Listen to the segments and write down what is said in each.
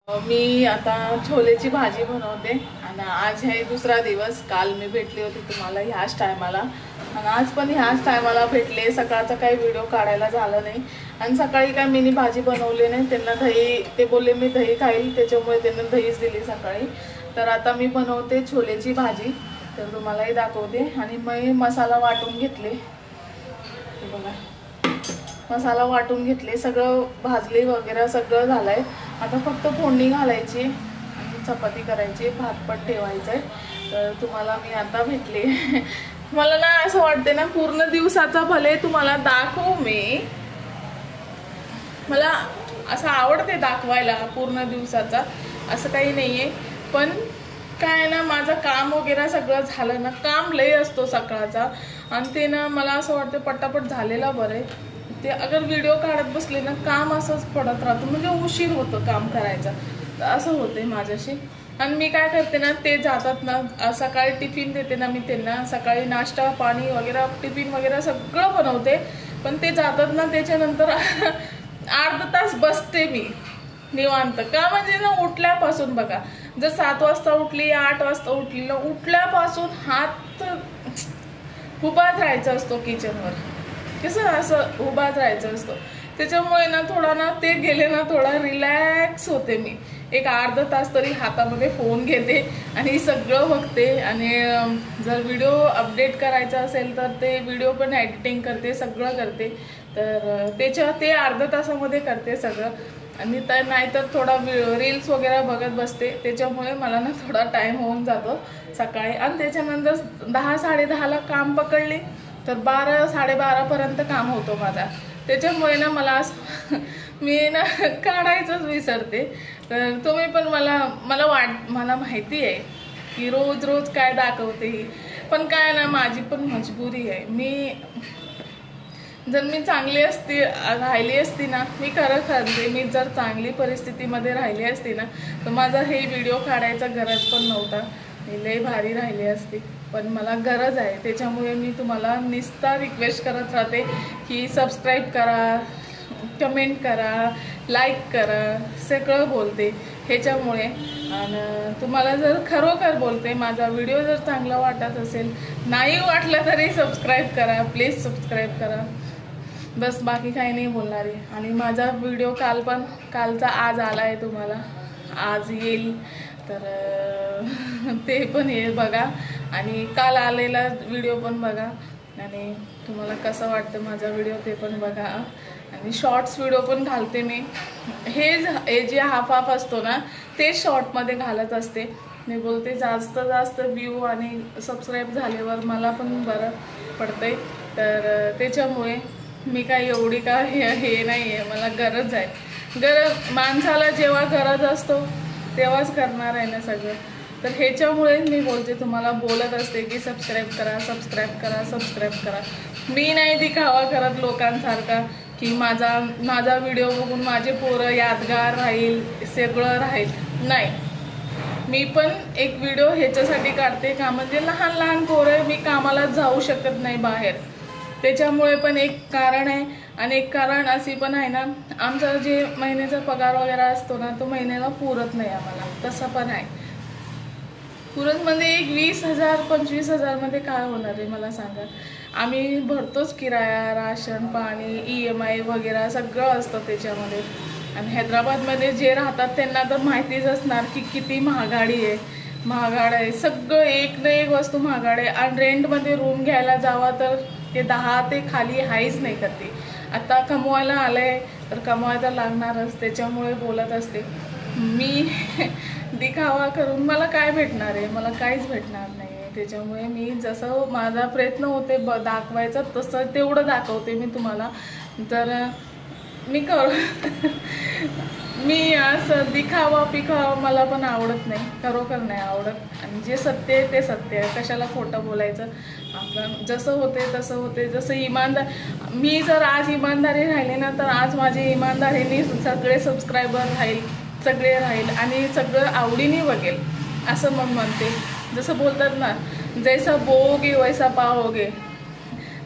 मी आता छोलेची भाजी बनवते आणि आज आहे दुसरा दिवस। काल मी भेटली होती तुम्हाला ह्याच टायमाला आणि आज पण ह्याच टायमाला भेटले। सकाळचा काही व्हिडिओ काढायला झाला नाही आणि सकाळी काय मी भाजी बनवली नाही। त्यांना दही, ते बोलले मी दही खाईल, त्याच्यामुळे त्यांना दहीच दिली सकाळी। तर आता मी बनवते छोलेची भाजी, तर तुम्हालाही दाखवते। आणि मी मसाला वाटून घेतले, हे बघा मसाला वाटून घेतले, सगळं भाजले वगैरे सगळं झालंय। आता फक्त फोडणी घालायची आणि चपाती करायची, भात पण ठेवायचा आहे। तर तुम्हाला मी आता भेटले। मला ना असं वाटते ना पूर्ण दिवसाचा भले तुम्हाला दाखवू मी, मला असं आवडते दाखवायला पूर्ण दिवसाचा, असं काही नाहीये। पण काय ना माझं काम वगैरे सगळं झालं ना, काम लय असतो सकाळचा आणि ते ना मला असं वाटतं पटापट झालेला बरं आहे। ते अगर व्हिडिओ काढत बसले ना काम असंच पडत राहतो, म्हणजे उशीर होतो काम करायचा, तर असं होते माझ्याशी। आणि मी काय करते ना, ते जातात ना सकाळी टिफिन देते ना मी त्यांना, सकाळी नाश्ता पाणी वगैरे टिफिन वगैरे सगळं बनवते। पण ते जातात ना त्याच्यानंतर अर्धा तास बसते मी निवांत, का म्हणजे ना उठल्यापासून बघा, जर 7 वाजता उठली 8 वाजता उठली ना, उठल्यापासून हात उभाच राहायचा असतो किचनवर, कसं असं उभाच राहायचं असतो। त्याच्यामुळे ना थोडा ना ते गेले ना थोडा रिलॅक्स होते मी, एक अर्धा तास तरी हातामध्ये फोन घेते आणि सगळं बघते। आणि जर व्हिडिओ अपडेट करायचा असेल तर ते व्हिडिओ पण एडिटिंग करते, सगळं करते। तर ते अर्धा तासामध्ये करते सगळं। आणि तर नाहीतर थोडा रील्स वगैरे बघत बसते, त्याच्यामुळे मला ना थोडा टाइम होऊन जातो सकाळी। आणि त्याच्यानंतर 10 साडेदहाला काम पकडले तर 12 साडेबारा पर्यंत काम होतो माझा। त्याच्यामुळे ना मला मी ना काढायचंच विसरते। तर तुम्ही पण मला माहिती आहे की रोज रोज काय दाखवते ही, पण काय ना माझी पण मजबुरी आहे। जर मी चांगली राहिली असती ना, मी खरं सांगते, मी जर चांगली परिस्थितीमध्ये राहिली असती ना तर माझा हे व्हिडिओ काढायचा गरज पण नव्हता, मी लय भारी राहिली असती। पण मला गरज आहे, त्याच्यामुळे मी तुम्हाला निस्ता रिक्वेस्ट करत राहते की सबस्क्राईब करा, कमेंट करा, लाईक करा, सगळं बोलते ह्याच्यामुळे। आणि तुम्हाला जर खरोखर बोलते, माझा व्हिडिओ जर चांगला वाटत असेल, नाही वाटलं तरी सबस्क्राईब करा, प्लीज सबस्क्राईब करा, बस बाकी काही नाही बोलणार आहे। आणि माझा व्हिडिओ कालचा आज आला आहे, तुम्हाला आज येईल, तर ते पण हे बघा आणि काल आलेला व्हिडिओ पण बघा आणि तुम्हाला कसं वाटतं माझा व्हिडिओ ते पण बघा। आणि शॉर्ट्स व्हिडिओ पण घालते मी, हे जे हाफ हाफ असतो ना ते शॉर्टमध्ये घालत असते। मी बोलते जास्त व्ह्यू आणि सबस्क्राईब झाल्यावर मला पण बरं पडतंय, तर त्याच्यामुळे मी काय एवढी का हे नाही आहे, मला गरज आहे। माणसाला जेव्हा गरज असतो तेव्हाच करणार आहे ना सगळं, तर ह्याच्यामुळे मी बोलते, तुम्हाला बोलत असते की सबस्क्राईब करा, सबस्क्राईब करा, सबस्क्राईब करा। मी नाही दिखावा करत लोकांसारखा की माझा व्हिडिओ बघून माझे पोरं यादगार राहील, सगळं राहील, नाही। मी पण एक व्हिडिओ ह्याच्यासाठी काढते का, म्हणजे लहान लहान पोरं, मी कामाला जाऊ शकत नाही बाहेर, त्याच्यामुळे पण एक कारण आहे। आणि एक कारण अशी पण आहे ना, आमचा जे महिन्याचा पगार वगैरे असतो ना, तो महिन्याला पुरत नाही आम्हाला, तसं पण आहे। पुरत म्हणजे एक 20,000 25,000 मध्ये काय होणार आहे मला सांगा। आम्ही भरतोच किराया, राशन पाणी, EMI वगैरे सगळं असतं त्याच्यामध्ये। आणि हैदराबादमध्ये जे राहतात त्यांना तर माहितीच असणार की किती महागाड आहे, सगळं एक ना एक वस्तू महागाड आहे। आणि रेंटमध्ये रूम घ्यायला जावा तर ते 10 ते खाली हाईच नाही करते। आता कमवायला आलंय तर कमवायला लागणारच, त्याच्यामुळे बोलत असते मी। दिखावा करून मला काय भेटणार आहे, मला काहीच भेटणार नाही आहे। त्याच्यामुळे मी जसं माझा प्रयत्न होते दाखवायचा तसं तेवढं दाखवते मी तुम्हाला। तर मी असं दिखावा पिखावा मला पण आवडत नाही, खरोखर नाही आवडत। आणि जे सत्य आहे ते सत्य आहे, कशाला खोटं बोलायचं। आपण जसं होते तसं होते, जसं मी जर आज इमानदारी राहिले ना, तर आज माझी इमानदारीने सगळे सबस्क्रायबर सगळे राहील आणि सगळं आवडीने बघेल, असं मग म्हणते। जसं बोलतात ना, जैसा बोओगे वैसा पाओगे,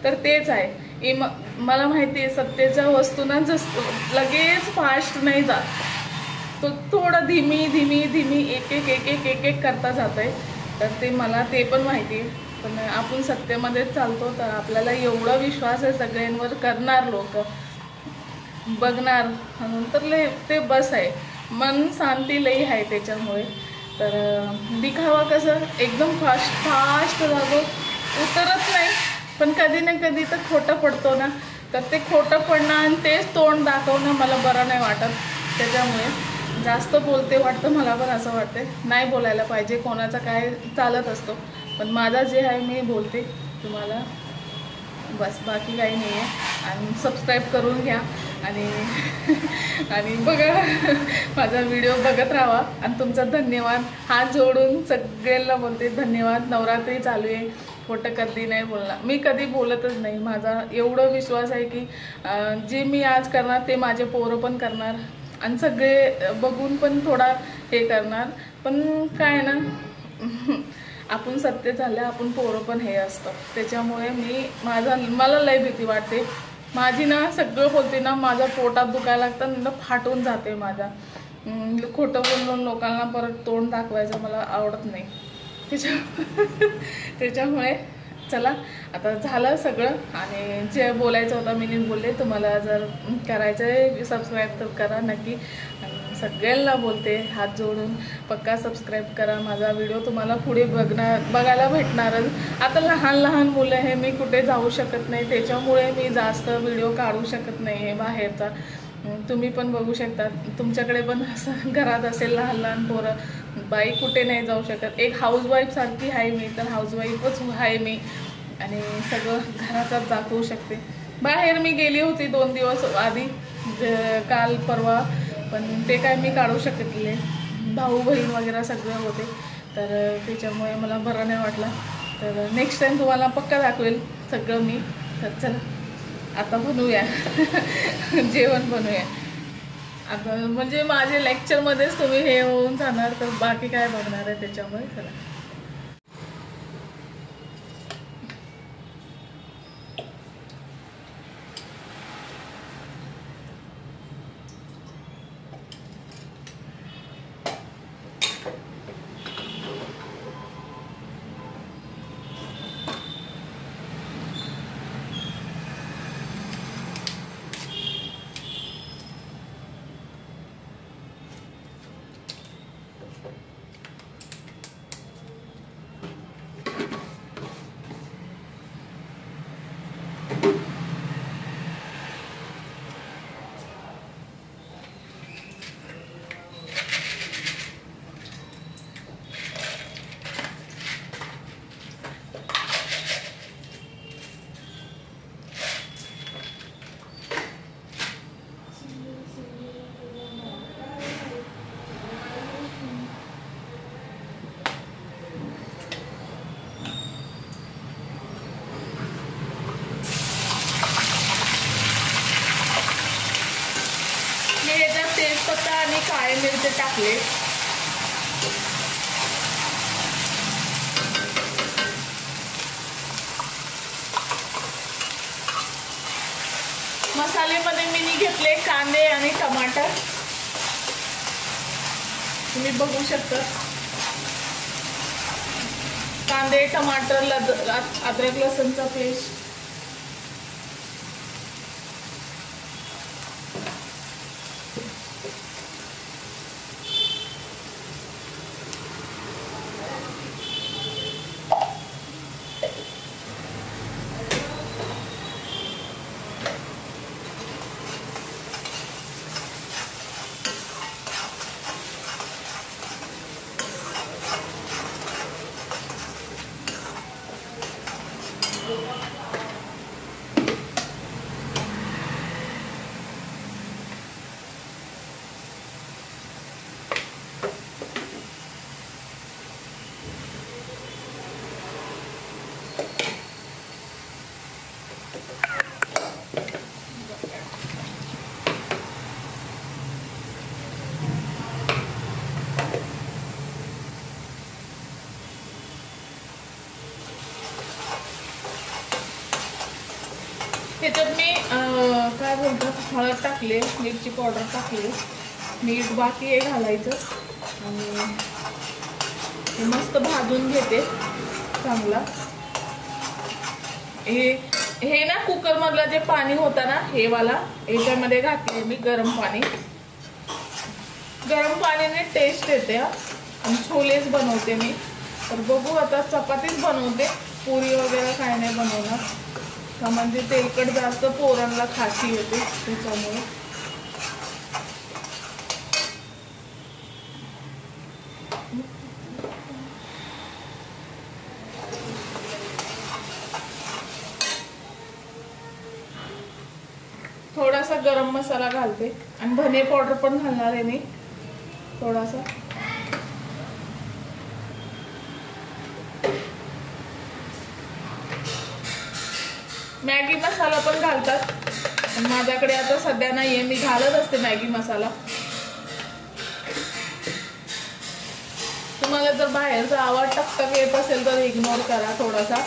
तर तेच आहे। मला माहिती आहे सत्याच्या वस्तू ना लगेच फास्ट नाही जात, तो थोडं धीमी धीमी धीमी एक एक एक एक एक एक करता जात आहे. तर ते मला ते पण माहिती आहे. पण आपण सत्तेमध्येच चालतो तर आपल्याला एवढा विश्वास आहे सगळ्यांवर, करणार लोक, बघणार, नंतर लय ते बस आहे. मन शांती लई आहे त्याच्यामुळे. तर दिखावा कसं एकदम फास्ट फास्ट जातो, उतरत नाही. पण कधी ना कधी तर खोटं पडतो ना, तर ते खोटं पडणं आणि तेच तोंड दाखवणं मला बरं नाही वाटत. त्याच्यामुळे जास्त बोलते वाटतं मला, पण असं वाटते नाही बोलायला पाहिजे, कोणाचा काय चालत असतो. पण माझा जे आहे मी बोलते तुम्हाला, बस बाकी काही नाही आहे. आणि सबस्क्राईब करून घ्या आणि बघा माझा व्हिडिओ बघत राहा. आणि तुमचा धन्यवाद, हात जोडून सगळ्यांना बोलते धन्यवाद. नवरात्री चालू आहे, खोटं कधी नाही बोलणार, मी कधी बोलतच नाही. माझा एवढा विश्वास आहे की जे मी आज करणार ते माझे पोरं पण करणार आणि सगळे बघून पण थोडा हे करणार. पण काय ना आपण सत्य झालं, आपण पोरं पण हे असतं. त्याच्यामुळे मला लय भीती वाटते माझी ना. सगळं बोलते ना, माझ्या पोटात दुखायला लागतं ना, फाटून जाते माझा. खोटं बोलून लोकांना परत तोंड दाखवायचं मला आवडत नाही. त्याच्यामुळे चला आता झालं सगळं. आणि जे बोलायचं होतं मी बोलले. तुम्हाला जर करायचं आहे सबस्क्राईब तर करा नक्की. सगळ्यांना बोलते हात जोडून पक्का सबस्क्राईब करा. माझा व्हिडिओ तुम्हाला पुढे बघायला भेटणारच. आता लहान लहान मुलं हे, मी कुठे जाऊ शकत नाही, त्याच्यामुळे मी जास्त व्हिडिओ काढू शकत नाही आहे बाहेरचा. तुम्ही पण बघू शकता, तुमच्याकडे पण असं घरात असेल लहान लहान पोरं, बाई कुठे नाही जाऊ शकत. एक हाऊसवाईफसारखी आहे मी, तर हाऊसवाईफच आहे मी. आणि सगळं घरातच दाखवू शकते. बाहेर मी गेली होती 2 दिवस आधी, काल परवा, पण ते काय मी काढू शकले. भाऊ बहीण वगैरे सगळे होते, तर त्याच्यामुळे मला बरं नाही वाटलं. तर नेक्स्ट टाईम तुम्हाला पक्का दाखवेल सगळं मी. तर चला आता बनवूया जेवण बनवूया आता. म्हणजे माझे लेक्चरमध्येच तुम्ही हे होऊन जाणार, तर बाकी काय बघणार आहे त्याच्यामुळे. चला तेजपत्ता आणि काळे मिरची टाकले. मसाल्यामध्ये मी घेतले कांदे आणि टमाटर, तुम्ही बघू शकता. कांदे, टमाटर, अद्रक लसूणचा पेस्ट, ह्याच्यात मी काय बोलतात हळद टाकले, मिरची पावडर टाकली, मीठ बाकी आहे घालायचं आणि हे मस्त भाजून घेते चांगला। हे ना कुकर मधलं जे पाणी होतं ना हे वाला याच्यामध्ये घातले मी गरम पाणी। गरम पाणीने टेस्ट येते आणि छोलेच बनवते मी। तर बघू आता चपातीच बनवते, पुरी वगैरे काय नाही बनवणार का म्हणजे तेलकट जास्त पोरांना खाशी येते त्याच्यामुळे। थोडासा गरम मसाला घालते आणि धने पावडर पण घालणार आहे मी थोडासा। मॅगी मसाला पण घालतात, माझ्याकडे आता सध्या नाहीये, मी घालत असते मॅगी मसाला। तुम्हाला जर बाहेरचा आवाज टकटक येत असेल तर इग्नोर करा थोडासा,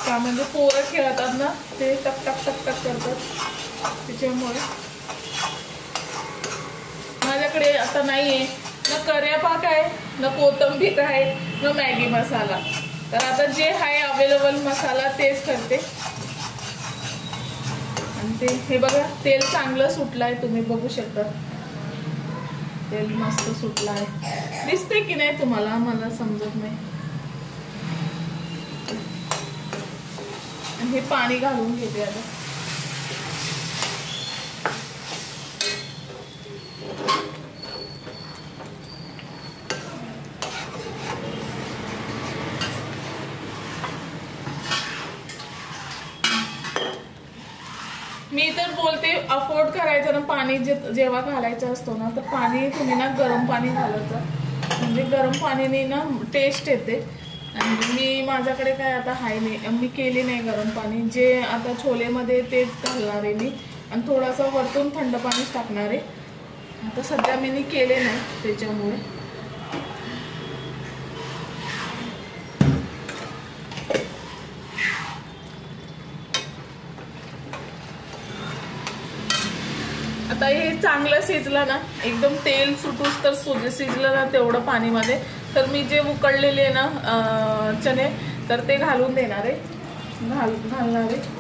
का म्हणजे पोरं खेळतात ना ते टकटक टकटक करतात त्याच्यामुळे। माझ्याकडे आता नाहीये ना करेपाक आहे ना कोथिंबीर आहे ना मॅगी मसाला, तर आता जे आहे अवेलेबल मसाला तेच करते। आणि ते हे बघा तेल चांगलं सुटलंय, तुम्ही बघू शकता तेल मस्त सुटलंय, दिसते की नाही तुम्हाला मला समजत नाही। आणि हे पाणी घालून घेते आता। मी तर बोलते अफोर्ड करायचं ना पाणी जेव्हा घालायचं असतो ना तर पाणी तुम्ही ना गरम पाणी घालायचं, म्हणजे गरम पाणीने ना टेस्ट येते। आणि मी माझ्याकडे काय आता हाय नाही, मी केली नाही गरम पाणी, जे आता छोलेमध्ये तेच घालणार आहे मी आणि थोडासा वरतून थंड पाणीच टाकणार आहे। आता सध्या मी केले नाही त्याच्यामुळे। आता हे चांगलं शिजलं ना, एकदम तेल सुटूस तर शिजलं ना तेवढं पाणीमध्ये, तर मी जे उकळलेले ना चणे तर ते घालून देणार आहे, घालणार आहे।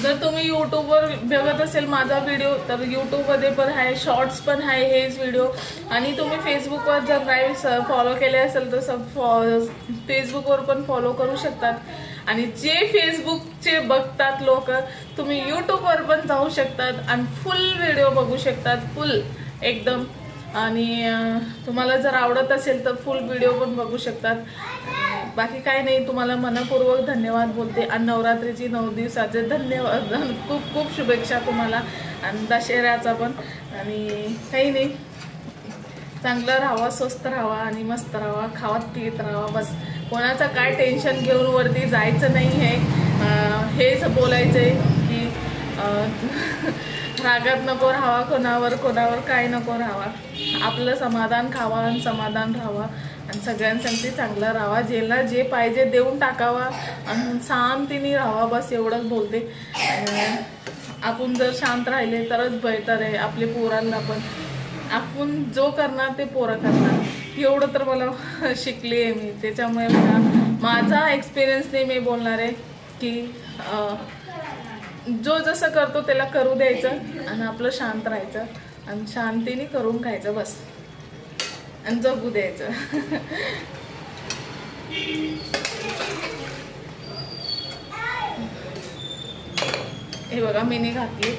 जर तुम्ही यूट्यूबवर बघत असेल माझा व्हिडिओ तर यूट्यूबमध्ये पण आहे, शॉर्ट्स पण आहे हेच व्हिडिओ। आणि तुम्ही फेसबुकवर जर नाही फॉलो केले असेल तर फेसबुकवर पण फॉलो करू शकतात। आणि जे फेसबुकचे बघतात लोक तुम्ही यूट्यूबवर पण जाऊ शकतात आणि फुल व्हिडिओ बघू शकतात, फुल एकदम। आणि तुम्हाला जर आवडत असेल तर फुल व्हिडिओ पण बघू शकतात। बाकी काही नाही, तुम्हाला मनपूर्वक धन्यवाद बोलते आणि नवरात्रीची 9 दिवसाचे धन्यवाद, खूप खूप शुभेच्छा तुम्हाला आणि दशहऱ्याचा पण। आणि काही नाही, चांगलं राहावा, स्वस्त राहावा आणि मस्त राहावा, खावत पित राहावा बस। कोणाचं काय टेन्शन घेऊन वरती जायचं नाही आहे, हेच बोलायचंय की रागात नको राहावा, कोणावर काय नको राहावा, आपलं समाधान खावा आणि समाधान राहावा आणि सगळ्यांसाठी चांगलं राहावा, ज्याला जे पाहिजे देऊन टाकावा आणि शांतीने राहावा बस, एवढंच बोलते। आपण जर शांत राहिले तरच बेटर आहे, आपले पोरांना पण आपण जो करणार ते पोरं करणार, एवढं तर मला शिकली आहे मी। त्याच्यामुळे माझा एक्सपिरियन्सने मी बोलणार आहे की जो जसं करतो त्याला करू द्यायचं आणि आपलं शांत राहायचं आणि शांतीने करून खायचं बस आणि जगू द्यायचं। हे बघा मीनी घातली,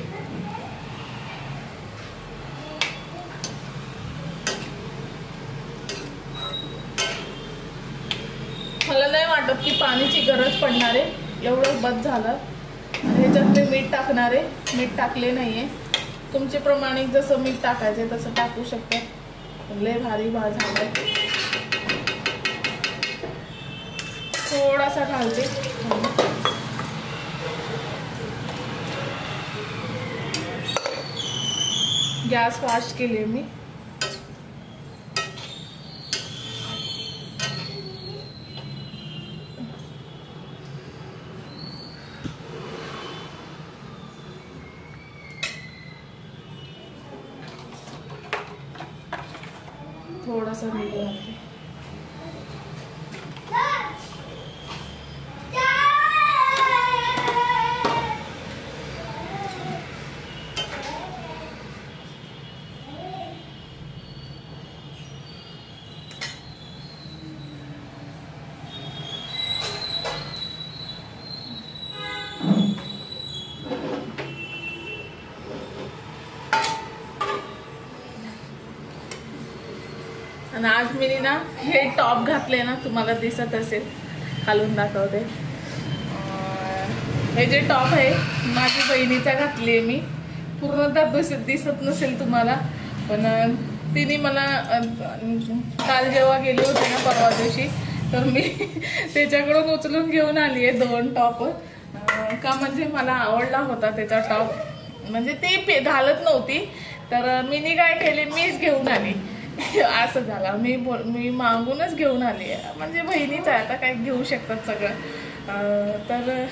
मला नाही वाटत की पाण्याची गरज पडणार आहे, एवढं बस झालं। ह्याच्यात मी मीठ टाकणार आहे, मीठ टाकले नाहीये, तुमचे प्रमाणे जसं मीठ टाकायचे तसं टाकू शकता। लय भारी भाज झालं, थोडासा घालते, गॅस फास्ट केले मी। थोडासा निघून आणते. आणि आज मी ना हे टॉप घातले ना, तुम्हाला दिसत असेल, खालून दाखवते. हे जे टॉप आहे माझी बहिणीचा घातली आहे मी. पूर्ण दिसत नसेल तुम्हाला, पण तिने मला काल जेव्हा गेले होते ना परवा दिवशी, तर मी त्याच्याकडून उचलून घेऊन आली आहे 2 टॉप. का म्हणजे मला आवडला होता त्याचा टॉप, म्हणजे ती घालत नव्हती तर मी काय केले, मीच घेऊन आली. असं झालं, मी मागूनच घेऊन आली. म्हणजे बहिणीच आहे, आता काय घेऊ शकतात सगळं. तर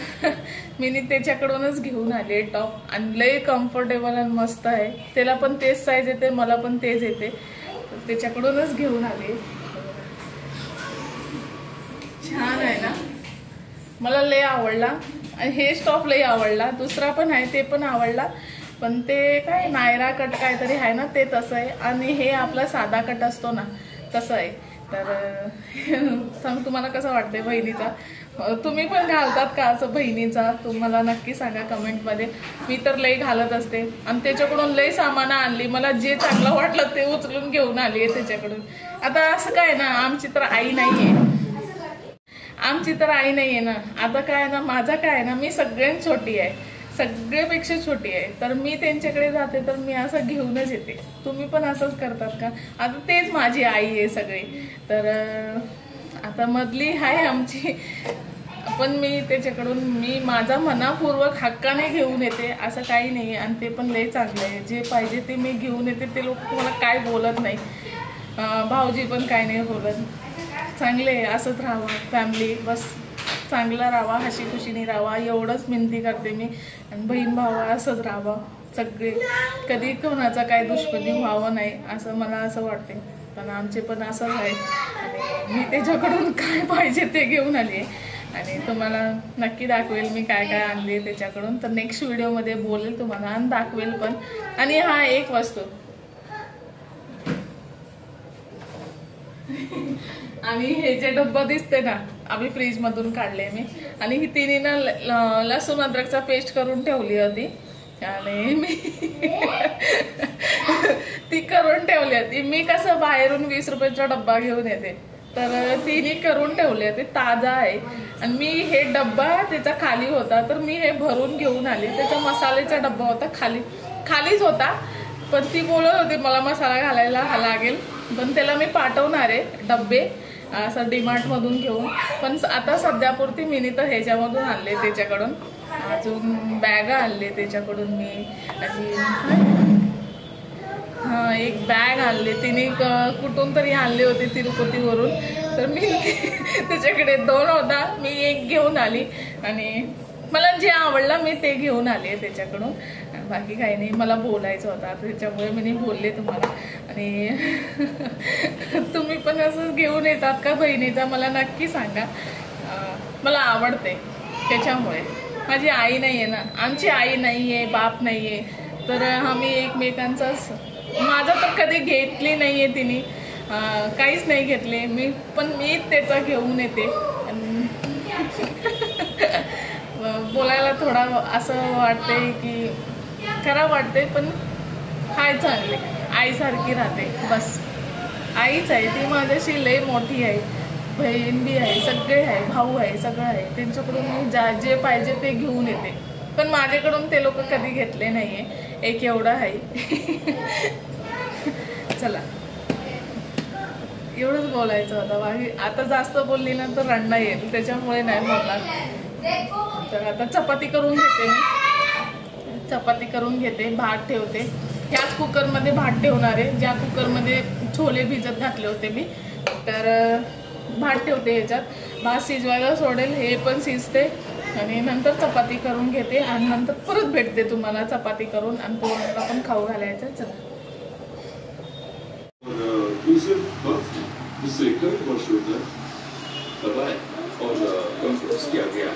मी त्याच्याकडूनच घेऊन आली टॉप. आणि लय कम्फर्टेबल आणि मस्त आहे. त्याला पण तेच साईज येते, मला पण तेच येते, त्याच्याकडूनच घेऊन आली. छान आहे ना, मला लय आवडला. आणि हे टॉप लय आवडला. दुसरा पण आहे ते पण आवडला, पण ते काय नायरा कट काहीतरी आहे ना, ते तसं आहे. आणि हे आपला साधा कट असतो ना, तसं आहे. तर सांग तुम्हाला कसं वाटतंय बहिणीचा? तुम्ही पण घालतात का असं बहिणीचा? तुम्हाला नक्की सांगा कमेंटमध्ये. मी तर लई घालत असते आणि त्याच्याकडून लई सामान आणली. मला जे चांगलं वाटलं ते उचलून घेऊन आली आहे त्याच्याकडून. आता असं काय ना, आमची तर आई नाहीये, आमची तर आई नाहीये ना. आता काय ना, माझा काय ना, मी सगळ्यांत छोटी आहे, सगळ्यापेक्षा छोटी आहे. तर मी त्यांच्याकडे जाते तर मी असं घेऊनच येते. तुम्ही पण असंच करतात का? आता तेच माझी आई आहे सगळी. तर आता मधली आहे आमची, पण मी त्याच्याकडून मी माझा मनापूर्वक हक्काने घेऊन येते, असं काही नाही. आणि ते पण लय चांगलं आहे. जे पाहिजे ते मी घेऊन येते. ते लोक मला काय बोलत नाही, भाऊजी पण काय नाही बोलत. चांगले आहे, असंच राहावं फॅमिली, बस चांगलं राहावा, हशी खुशीने राहावा, एवढंच विनंती करते मी. आणि बहीण भाऊ असंच राहावं सगळे, कधी कोणाचा काय दुश्मनी व्हावं नाही, असं मला असं वाटते. पण आमचे पण असंच आहे. आणि मी त्याच्याकडून काय पाहिजे ते घेऊन आली आहे. आणि तुम्हाला नक्की दाखवेल मी काय काय आणले त्याच्याकडून. तर नेक्स्ट व्हिडिओमध्ये बोलेल तुम्हाला आणि दाखवेल पण. आणि हा एक वस्तू आणि हे जे डब्बा दिसते ना, आम्ही फ्रीज मधून काढले मी. आणि ही तिने ना लसूण अद्रकचा पेस्ट करून ठेवली होती. आणि मी ती करून ठेवली होती. मी कसं बाहेरून 20 रुपयाचा डब्बा घेऊन येते, तर तिने करून ठेवले होते, ताजा आहे. आणि मी हे डब्बा त्याचा खाली होता, तर मी हे भरून घेऊन आली. त्याचा मसाल्याचा डब्बा होता, खालीच होता. पण ती बोलत होती मला मसाला घालायला लागेल, पण त्याला मी पाठवणार आहे डब्बे असं डीमार्ट मधून घेऊन. पण आता सध्यापुरती मी तर ह्याच्यामधून आणले त्याच्याकडून. अजून बॅग आणले त्याच्याकडून मी. हां, एक बॅग आणली तिने, कुठून तरी आणली होती तिरुपतीवरून. तर मी त्याच्याकडे 2 होता, मी एक घेऊन आली. आणि मला जे आवडलं मी ते घेऊन आले त्याच्याकडून. बाकी काही नाही, मला बोलायचं होतं त्याच्यामुळे मी बोलले तुम्हाला. आणि तुम्ही पण असं घेऊन येतात का बहिणीचा? मला नक्की सांगा. मला आवडते त्याच्यामुळे. माझी आई नाही आहे ना, आमची आई नाही आहे, बाप नाही आहे, तर आम्ही एकमेकांचाच. माझं तर कधी घेतली नाही आहे तिने, काहीच नाही घेतले मी, पण मी त्याचं घेऊन येते. बोलायला थोडा असं वाटते की खराब वाटते, पण हाय चांगले, आईसारखी राहते बस. आईच आहे ती, माझ्याशी लय मोठी आहे. बहीण बी आहे, सगळे आहे, भाऊ आहे, सगळं आहे. त्यांच्याकडून मी जे पाहिजे ते घेऊन येते. पण माझ्याकडून ते लोक कधी घेतले नाहीये. एक एवढं आहे. चला, एवढंच बोलायचं होतं. बाकी आता जास्त बोलली ना तर रंडा येईल, त्याच्यामुळे नाही बोलणार. तर आता चपाती करून घेते मी. चपाती करून घेते, भात ठेवते. ह्याच कुकरमध्ये भात ठेवणार आहे, ज्या कुकरमध्ये छोले भिजत घातले होते मी. तर भात ठेवते ह्याच्यात. भात शिजवायला सोडेल, हे पण शिजते. आणि नंतर चपाती करून घेते. आणि नंतर परत भेटते तुम्हाला चपाती करून. आणि पोरांना पण खाऊ घालायचं. चला. जिसे कर्क वर्ष दबाए और कंप्रेस किया गया।